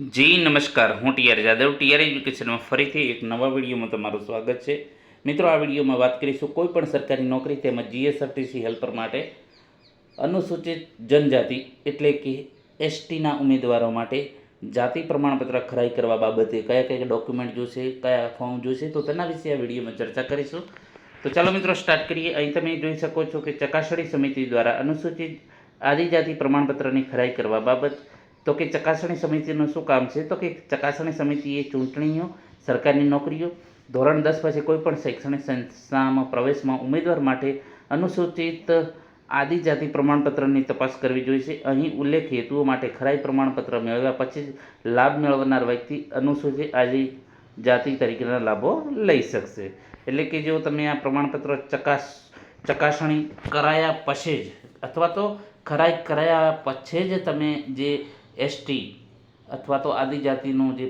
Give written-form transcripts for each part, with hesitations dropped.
જી નમસ્કાર, હું TR Jadav TR એજ્યુકેશનમાં ફરીથી એક નવા વિડીયોમાં તમારું સ્વાગત છે. મિત્રો, આ વિડીયોમાં વાત કરીશું કોઈ પણ સરકારી નોકરી તેમજ જીએસઆરટીસી હેલ્પર માટે અનુસૂચિત જનજાતિ એટલે કે એસટીના ઉમેદવારો માટે જાતિ પ્રમાણપત્ર ખરાઈ કરવા બાબતે કયા કયા ડોક્યુમેન્ટ જોઈશે, કયા ફોર્મ જોઈશે, તો તેના વિશે આ વિડીયોમાં ચર્ચા કરીશું. તો ચાલો મિત્રો સ્ટાર્ટ કરીએ. અહીં તમે જોઈ શકો છો કે ચકાસણી સમિતિ દ્વારા અનુસૂચિત આદિજાતિ પ્રમાણપત્રની ખરાઈ કરવા બાબત. તો કે ચકાસણી સમિતિનું શું કામ છે? તો કે ચકાસણી સમિતિએ ચૂંટણીઓ, સરકારની નોકરીઓ, ધોરણ 10 પછી કોઈપણ શૈક્ષણિક સંસ્થામાં પ્રવેશમાં ઉમેદવાર માટે અનુસૂચિત આદિજાતિ પ્રમાણપત્રની તપાસ કરવી જોઈએ. અહીં ઉલ્લેખ હેતુઓ માટે ખરાઈ પ્રમાણપત્ર મેળવ્યા પછી જ લાભ મેળવનાર વ્યક્તિ અનુસૂચિત આદિજાતિ તરીકેના લાભો લઈ શકશે. એટલે કે જો તમે આ પ્રમાણપત્ર ચકાસણી કરાયા પછી જ અથવા તો ખરાઈ કરાયા પછી જ તમે જે એસટી અથવા તો આદિજાતિનું જે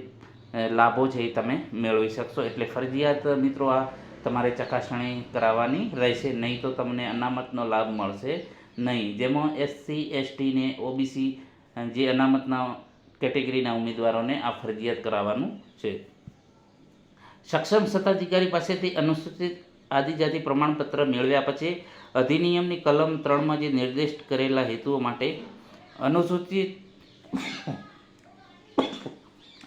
લાભો છે એ તમે મેળવી શકશો. એટલે ફરજિયાત મિત્રો આ તમારે ચકાસણી કરાવવાની રહેશે, નહીં તો તમને અનામતનો લાભ મળશે નહીં. જેમાં એસસી, એસટી ને ઓબીસી જે અનામતના કેટેગરીના ઉમેદવારોને આ ફરજિયાત કરાવવાનું છે. સક્ષમ સત્તાધિકારી પાસેથી અનુસૂચિત આદિજાતિ પ્રમાણપત્ર મેળવ્યા પછી અધિનિયમની કલમ 3માં જે નિર્દિષ્ટ કરેલા હેતુઓ માટે અનુસૂચિત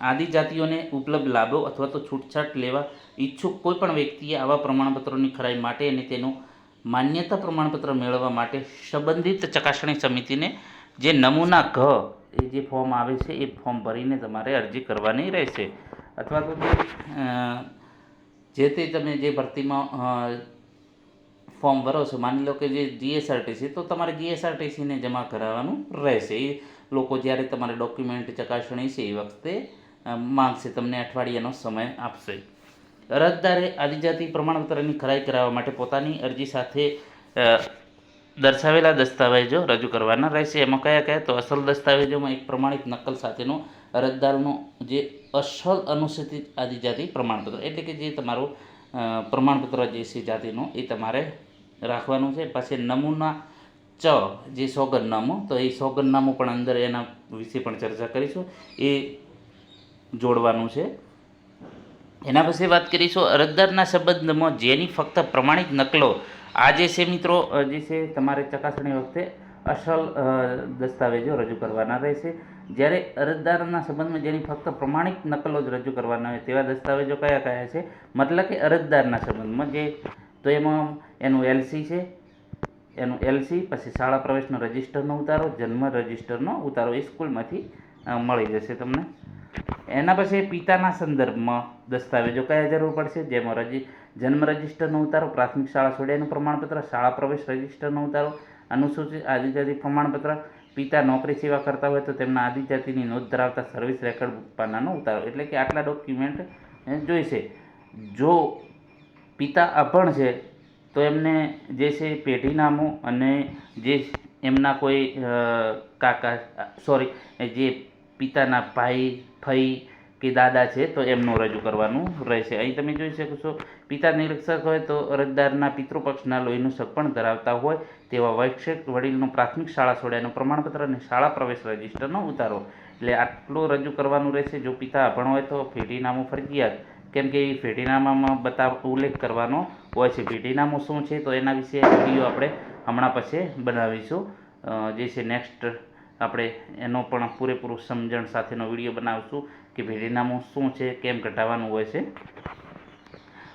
આદિજાતિઓને ઉપલબ્ધ લાભો અથવા તો છૂટછાટ લેવા ઈચ્છુક કોઈપણ વ્યક્તિએ આવા પ્રમાણપત્રોની ખરાઈ માટે અને તેનું માન્યતા પ્રમાણપત્ર મેળવવા માટે સંબંધિત ચકાસણી સમિતિને જે નમૂના ઘ એ જે ફોર્મ આવે છે એ ફોર્મ ભરીને તમારે અરજી કરવાની રહેશે. અથવા તો જે તે તમે જે ભરતીમાં ફોર્મ ભરો છો, માની લો કે જે જીએસઆરટીસી, તો તમારે જીએસઆરટીસીને જમા કરાવવાનું રહેશે. એ લોકો જ્યારે તમારે ડોક્યુમેન્ટ ચકાસણી છે એ વખતે માંગશે, તમને અઠવાડિયાનો સમય આપશે. અરજદારે આદિજાતિ પ્રમાણપત્રની ખરાઈ કરાવવા માટે પોતાની અરજી સાથે દર્શાવેલા દસ્તાવેજો રજૂ કરવાના રહેશે. એમાં કયા કયા? તો અસલ દસ્તાવેજોમાં એક પ્રમાણિત નકલ સાથેનો અરજદારનો જે અસલ અનુસૂચિત આદિજાતિ પ્રમાણપત્ર એટલે કે જે તમારું પ્રમાણપત્ર જે છે જાતિનું એ તમારે રાખવાનું છે. પછી નમૂના જે સોગંદનામું, તો એ સોગંદનામું પણ અંદર એના વિશે પણ ચર્ચા કરીશું, એ જોડવાનું છે. એના પછી વાત કરીશું અરજદારના સંબંધમાં જેની ફક્ત પ્રમાણિત નકલો. આ જે છે મિત્રો જે છે તમારે ચકાસણી વખતે અસલ દસ્તાવેજો રજૂ કરવાના રહેશે. જ્યારે અરજદારના સંબંધમાં જેની ફક્ત પ્રમાણિત નકલો જ રજૂ કરવાના હોય તેવા દસ્તાવેજો કયા કયા છે? મતલબ કે અરજદારના સંબંધમાં જે, તો એમાં એનું એલસી છે, એનું એલસી, પછી શાળા પ્રવેશનો રજિસ્ટરનો ઉતારો, જન્મ રજિસ્ટરનો ઉતારો એ સ્કૂલમાંથી મળી જશે તમને. એના પછી પિતાના સંદર્ભમાં દસ્તાવેજો કયા જરૂર પડશે? જેમાં જન્મ રજિસ્ટરનો ઉતારો, પ્રાથમિક શાળા છોડ્યાનું પ્રમાણપત્ર, શાળા પ્રવેશ રજિસ્ટરનો ઉતારો, અનુસૂચિત આદિજાતિ પ્રમાણપત્ર. પિતા નોકરી સેવા કરતા હોય તો તેમના આદિજાતિની નોંધ ધરાવતા સર્વિસ રેકોર્ડ પાનાનો ઉતારો. એટલે કે આટલા ડોક્યુમેન્ટ જોઈશે. જો પિતા અભણ છે તો એમને જે છે પેઢીનામું અને જે એમના કોઈ જે પિતાના ભાઈ, ફઈ કે દાદા છે તો એમનું રજૂ કરવાનું રહેશે. અહીં તમે જોઈ શકો છો, પિતા નિરીક્ષક હોય તો અરજદારના પિતૃપક્ષના લોહીનું સગપણ ધરાવતા હોય તેવા વૈક્ષિક વડીલનું પ્રાથમિક શાળા છોડ્યાનું પ્રમાણપત્ર અને શાળા પ્રવેશ રજિસ્ટરનો ઉતારો. એટલે આટલું રજૂ કરવાનું રહેશે. જો પિતા અભણ હોય તો પેઢીનામું ફરજિયાત, કેમ કે એ પેઢીનામામાં ઉલ્લેખ કરવાનો હોય છે. પેઢીનામું શું છે તો એના વિશે વિડીયો આપણે હમણાં પછી બનાવીશું. જે છે નેક્સ્ટ આપણે એનો પણ પૂરેપૂરું સમજણ સાથેનો વિડીયો બનાવીશું કે પેઢીનામું શું છે, કેમ ઘટાડવાનું હોય છે.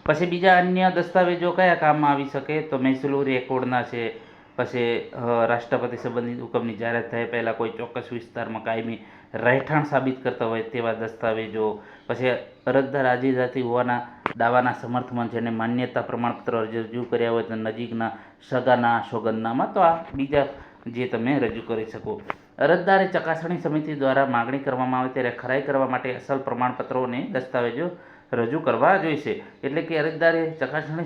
પછી બીજા અન્ય દસ્તાવેજો કયા કામમાં આવી શકે? તો મહેસૂલ રેકોર્ડના છે, પછી રાષ્ટ્રપતિ સંબંધિત હુકમની જાહેરાત થાય પહેલાં કોઈ ચોક્કસ વિસ્તારમાં કાયમી રહેઠાણ સાબિત કરતા હોય તેવા દસ્તાવેજો. પછી અરજદાર આદિજાતિ હોવાના દાવાના સમર્થનમાં જેને માન્યતા પ્રમાણપત્ર રજૂ કર્યા હોય તો નજીકના સગાના સોગંદનામા, તો આ બીજા જે તમે રજૂ કરી શકો. અરજદારે ચકાસણી સમિતિ દ્વારા માગણી કરવામાં આવે ત્યારે ખરાઈ કરવા માટે અસલ પ્રમાણપત્રો અને દસ્તાવેજો રજૂ કરવા જોઈશે. એટલે કે અરજદારે ચકાસણી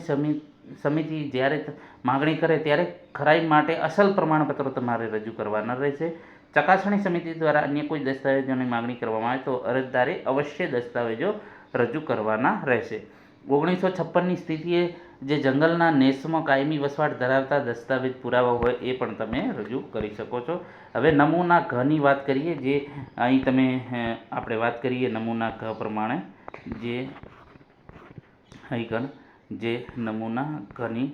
સમિતિ જ્યારે માગણી કરે ત્યારે ખરાઈ માટે અસલ પ્રમાણપત્રો તમારે રજૂ કરવાના રહેશે. ચકાસણી સમિતિ દ્વારા અન્ય કોઈ દસ્તાવેજોની માગણી કરવામાં આવે તો અરજદારે અવશ્ય દસ્તાવેજો રજૂ કરવાના રહેશે. 1956ની સ્થિતિએ જે જંગલના નેસમાં કાયમી વસવાટ ધરાવતા દસ્તાવેજ પુરાવા હોય એ પણ તમે રજૂ કરી શકો છો. હવે નમૂના ઘની વાત કરીએ. જે અહીં તમે આપણે વાત કરીએ નમૂના ઘ પ્રમાણે, જે અહીં ગણ જે નમૂના ઘની,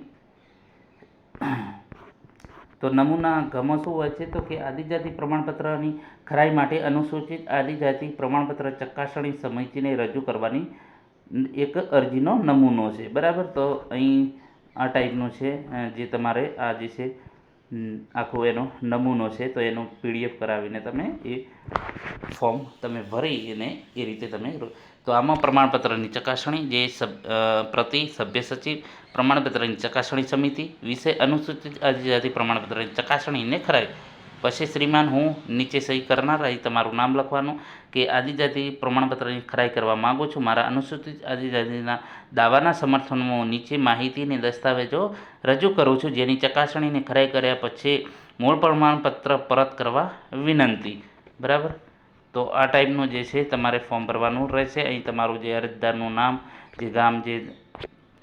તો નમૂના ઘમાં શું હોય છે તો કે આદિજાતિ પ્રમાણપત્રની ખરાઈ માટે અનુસૂચિત આદિજાતિ પ્રમાણપત્ર ચકાસણી સમિતિને રજૂ કરવાની એક અરજીનો નમૂનો છે. બરાબર, તો અહીં આ ટાઈપનું છે જે તમારે આ જે છે આખો એનો નમૂનો છે, તો એનો PDF કરાવીને તમે એ ફોર્મ તમે ભરી અને એ રીતે તમે, તો આમાં પ્રમાણપત્રની ચકાસણી, જે પ્રતિ સભ્ય સચિવ, પ્રમાણપત્રની ચકાસણી સમિતિ, વિષય અનુસૂચિત આદિજાતિ પ્રમાણપત્રની ચકાસણીને ખરાઈ. પછી શ્રીમાન હું નીચે સહી કરનાર, અહીં તમારું નામ લખવાનું કે આદિજાતિ પ્રમાણપત્રની ખરાઈ કરવા માગું છું. મારા અનુસૂચિત આદિજાતિના દાવાના સમર્થનમાં નીચે માહિતી અને દસ્તાવેજો રજૂ કરું છું, જેની ચકાસણીને ખરાઈ કર્યા પછી મૂળ પ્રમાણપત્ર પરત કરવા વિનંતી. બરાબર, તો આ ટાઈપનું જે છે તમારે ફોર્મ ભરવાનું રહેશે. અહીં તમારું જે અરજદારનું નામ, જે ગામ, જે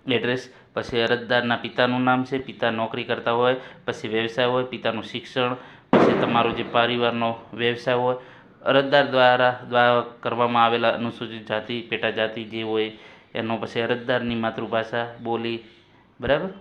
એડ્રેસ, પછી અરજદારના પિતાનું નામ છે, પિતા નોકરી કરતા હોય, પછી વ્યવસાય હોય, પિતાનું શિક્ષણ, પછી તમારો જે પરિવારનો વ્યવસાય હોય, અરજદાર દ્વારા કરવામાં આવેલા અનુસૂચિત જાતિ પેટા જાતિ જે હોય એનો, પછી અરજદારની માતૃભાષા બોલી. બરાબર,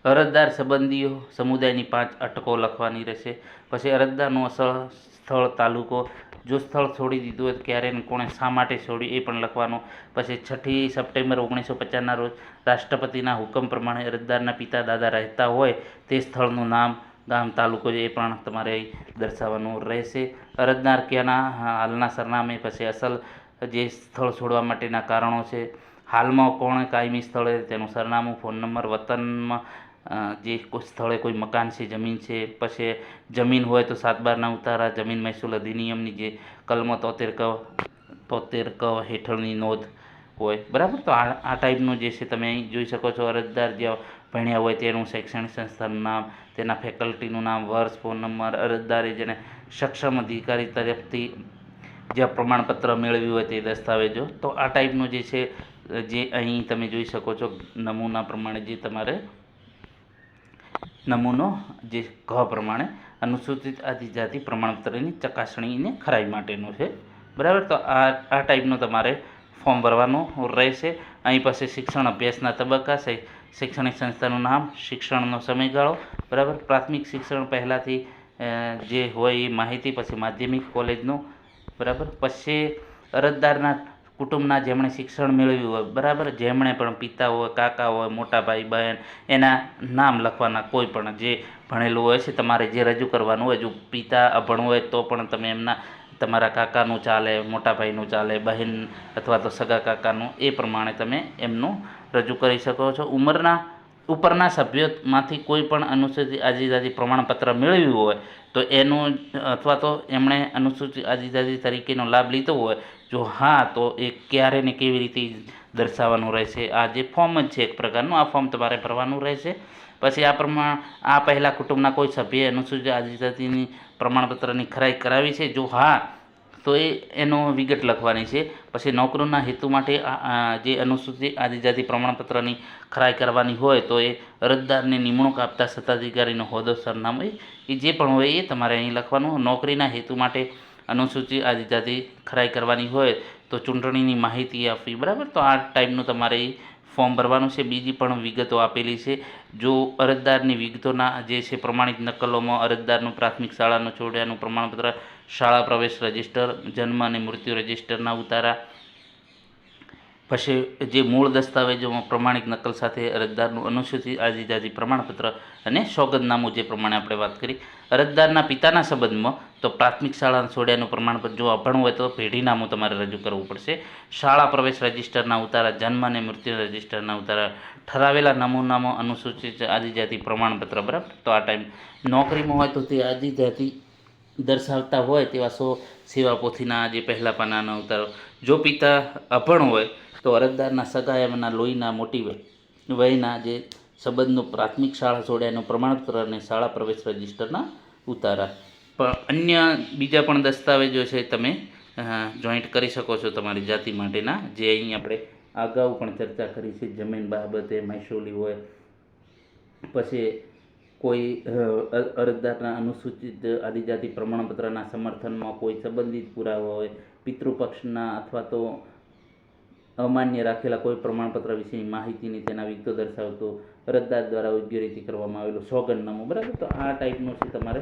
અરજદાર સંબંધીઓ સમુદાયની 5 અટકો લખવાની રહેશે. પછી અરજદારનું અસલ સ્થળ, તાલુકો, જો સ્થળ છોડી દીધું હોય તો ક્યારે ને કોણે શા માટે છોડ્યું એ પણ લખવાનું. પછી 6 સપ્ટેમ્બર 1950ના રોજ રાષ્ટ્રપતિના હુકમ પ્રમાણે અરજદારના પિતા દાદા રહેતા હોય તે સ્થળનું નામ, ગામ, તાલુકો એ પણ તમારે દર્શાવવાનું રહેશે. અરજદાર ક્યાંના હાલના સરનામે, પછી અસલ જે સ્થળ છોડવા માટેના કારણો છે, હાલમાં કોણ કાયમી સ્થળે તેનું સરનામું, ફોન નંબર, વતનમાં જે કોઈ સ્થળે કોઈ મકાન છે, જમીન છે, પછી જમીન હોય તો 7/12ના ઉતારા, જમીન મહેસૂલ અધિનિયમની જે કલમો 73 ક હેઠળની નોંધ હોય. બરાબર, તો આ ટાઈપનું જે છે તમે અહીં જોઈ શકો છો. અરજદાર જ્યાં ભણ્યા હોય તેનું શૈક્ષણિક સંસ્થાનું નામ, તેના ફેકલ્ટીનું નામ, વર્ષ, ફોન નંબર, અરજદારે જેને સક્ષમ અધિકારી તરફથી જ્યાં પ્રમાણપત્ર મેળવ્યું હોય તે દસ્તાવેજો. તો આ ટાઈપનું જે છે જે અહીં તમે જોઈ શકો છો નમૂના પ્રમાણે, જે તમારે નમૂનો જે ઘ પ્રમાણે અનુસૂચિત આદિજાતિ પ્રમાણપત્રની ચકાસણીને ખરાઈ માટેનું છે. બરાબર, તો આ ટાઈપનું તમારે ફોર્મ ભરવાનું રહેશે. અહીં પાસે શિક્ષણ અભ્યાસના તબક્કા, શૈક્ષણિક સંસ્થાનું નામ, શિક્ષણનો સમયગાળો. બરાબર, પ્રાથમિક શિક્ષણ પહેલાંથી જે હોય એ માહિતી, પછી માધ્યમિક, કોલેજનું. બરાબર, પછી અરજદારના કુટુંબના જેમણે શિક્ષણ મેળવ્યું હોય, બરાબર, જેમણે પણ પિતા હોય, કાકા હોય, મોટા ભાઈ બહેન, એના નામ લખવાના. કોઈ પણ જે ભણેલું હોય છે તમારે જે રજૂ કરવાનું હોય. જો પિતા અભણ હોય તો પણ તમે એમના, તમારા કાકાનું ચાલે, મોટા ભાઈનું ચાલે, બહેન અથવા તો સગા કાકાનું, એ પ્રમાણે તમે એમનું રજૂ કરી શકો છો. ઉપરના સભ્યોમાંથી કોઈ પણ અનુસૂચિત આદિજાતિ પ્રમાણપત્ર મેળવ્યું હોય તો એનું, અથવા તો એમણે અનુસૂચિત આદિજાતિ તરીકેનો લાભ લીધો હોય, જો હા, તો એ ક્યારે ને કેવી રીતે દર્શાવવાનું રહેશે. આ જે ફોર્મ જ છે એક પ્રકારનું, આ ફોર્મ તમારે ભરવાનું રહેશે. પછી આ પહેલાં કુટુંબના કોઈ સભ્યએ અનુસૂચિત આદિજાતિની પ્રમાણપત્રની ખરાઈ કરાવી છે, જો હા, તો એનો વિગત લખવાની છે. પછી નોકરીના હેતુ માટે જે અનુસૂચિત આદિજાતિ પ્રમાણપત્રની ખરાઈ કરવાની હોય તો એ અરજદારને નિમણૂક આપતા સત્તાધિકારીનો હોદ્દો, સરનામું, એ જે પણ હોય એ તમારે અહીં લખવાનું. નોકરીના હેતુ માટે અનુસૂચિત આદિજાતિ ખરાઈ કરવાની હોય તો ચૂંટણીની માહિતી આપવી. બરાબર, તો આ ટાઈપનું તમારે ફોર્મ ભરવાનું છે. બીજી પણ વિગતો આપેલી છે. જો અરજદારની વિગતોના જે છે પ્રમાણિત નકલોમાં અરજદારનું પ્રાથમિક શાળાનું છોડ્યાનું પ્રમાણપત્ર, શાળા પ્રવેશ રજિસ્ટર, જન્મ અને મૃત્યુ રજિસ્ટરના ઉતારા, પછી જે મૂળ દસ્તાવેજોમાં પ્રમાણિત નકલ સાથે અરજદારનું અનુસૂચિત આદિજાતિ પ્રમાણપત્ર અને સોગંદનામું, જે પ્રમાણે આપણે વાત કરી. અરજદારના પિતાના સંબંધમાં તો પ્રાથમિક શાળા છોડ્યાનું પ્રમાણપત્ર, જો અભણ હોય તો પેઢીનામું તમારે રજૂ કરવું પડશે. શાળા પ્રવેશ રજિસ્ટરના ઉતારા, જન્મ અને મૃત્યુ રજિસ્ટરના ઉતારા, ઠરાવેલા નમૂનામાં અનુસૂચિત આદિજાતિ પ્રમાણપત્ર. બરાબર, તો આ ટાઈમ નોકરીમાં હોય તો તે આદિજાતિ દર્શાવતા હોય તેવા સેવા પોથીના જે પહેલા પાનાના ઉતારો. જો પિતા અભણ હોય તો અરજદારના સગા એમના લોહીના મોટી વયના જે સંબંધનું પ્રાથમિક શાળા છોડ્યાનું પ્રમાણપત્ર અને શાળા પ્રવેશ રજિસ્ટરના ઉતારા. પણ અન્ય બીજા પણ દસ્તાવેજો છે તમે જોઈન્ટ કરી શકો છો તમારી જાતિ માટેના, જે અહીં આપણે અગાઉ પણ ચર્ચા કરી છે. જમીન બાબતે મહેસૂલી હોય, પછી કોઈ અરજદારના અનુસૂચિત આદિજાતિ પ્રમાણપત્રના સમર્થનમાં કોઈ સંબંધિત પુરાવા હોય, પિતૃપક્ષના અથવા તો અમાન્ય રાખેલા કોઈ પ્રમાણપત્ર વિશેની માહિતીની તેના વિગતો દર્શાવતો અરજદાર દ્વારા યોગ્ય રીતે કરવામાં આવેલું સોગંદનામું, બરાબર. તો આ ટાઈપનું છે તમારે.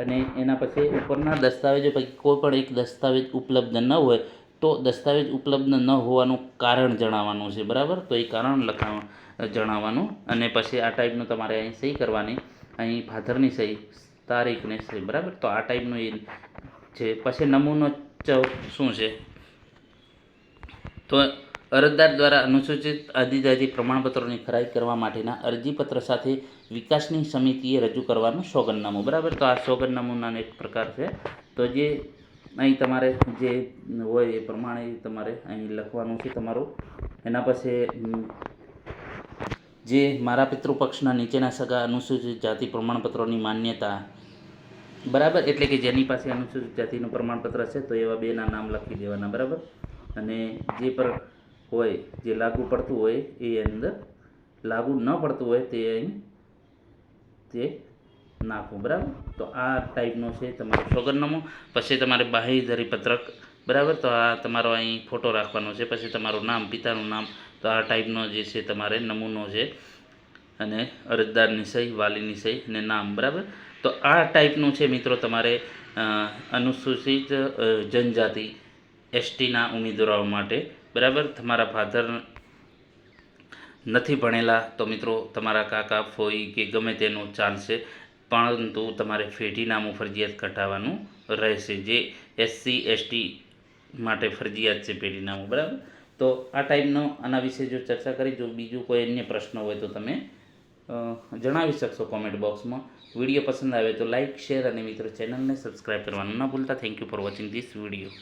અને એના પછી ઉપરના દસ્તાવેજો પૈકી કોઈ પણ એક દસ્તાવેજ ઉપલબ્ધ ન હોય તો દસ્તાવેજ ઉપલબ્ધ ન હોવાનું કારણ જણાવવાનું છે, બરાબર. તો એ કારણ જણાવવાનું. અને પછી આ ટાઈપનું તમારે અહીં સહી કરવાની, અહીં ફાધરની સહી, તારીખને સહી, બરાબર. તો આ ટાઈપનું એ છે. પછી નમૂનો શું છે, તો અરજદાર દ્વારા અનુસૂચિત આદિજાતિ પ્રમાણપત્રોની ખરાઈ કરવા માટેના અરજીપત્ર સાથે વિકાસની સમિતિએ રજૂ કરવાનું સોગંદનામું, બરાબર. તો આ સોગંદનામુંના એક પ્રકાર છે. તો જે અહીં તમારે જે હોય એ પ્રમાણે તમારે અહીં લખવાનું છે તમારું. એના પછી જે મારા પિતૃપક્ષના નીચેના સગા અનુસૂચિત જાતિ પ્રમાણપત્રોની માન્યતા, બરાબર, એટલે કે જેની પાસે અનુસૂચિત જાતિનું પ્રમાણપત્ર છે તો એવા બેના નામ લખી દેવાના, બરાબર. અને જે પર હોય જે લાગુ પડતું હોય એ અંદર, લાગુ ન પડતું હોય તે અહીં તે નાખવું, બરાબર. તો આ ટાઈપનું છે તમારું સોગંદનામું. પછી તમારે બાંહેધરી પત્રક, બરાબર. તો આ તમારો અહીં ફોટો રાખવાનો છે. પછી તમારું નામ, પિતાનું નામ. તો આ ટાઈપનો જે છે તમારે નમૂનો છે. અને અરજદારની સહી, વાલીની સહી અને નામ, બરાબર. તો આ ટાઈપનું છે મિત્રો તમારે અનુસૂચિત જનજાતિ એસટીના ઉમેદવારો માટે, બરાબર. તમારા ફાધર નથી ભણેલા તો મિત્રો તમારા કાકા, ફોઈ કે ગમે તેનું ચાલશે, પરંતુ તમારે ફેટીનામું ફરજિયાત કઢાવવાનું રહેશે, જે SC ST માટે ફરજિયાત છે ફેટીનામું, બરાબર. તો આ ટાઈપનો આના વિશે જો ચર્ચા કરી, જો બીજું કોઈ અન્ય પ્રશ્ન હોય તો તમે જણાવી શકશો કોમેન્ટ બોક્સમાં. વિડીયો પસંદ આવે તો લાઇક, શેર અને મિત્રો ચેનલને સબસ્ક્રાઈબ કરવાનું ન ભૂલતા. Thank you for watching this video.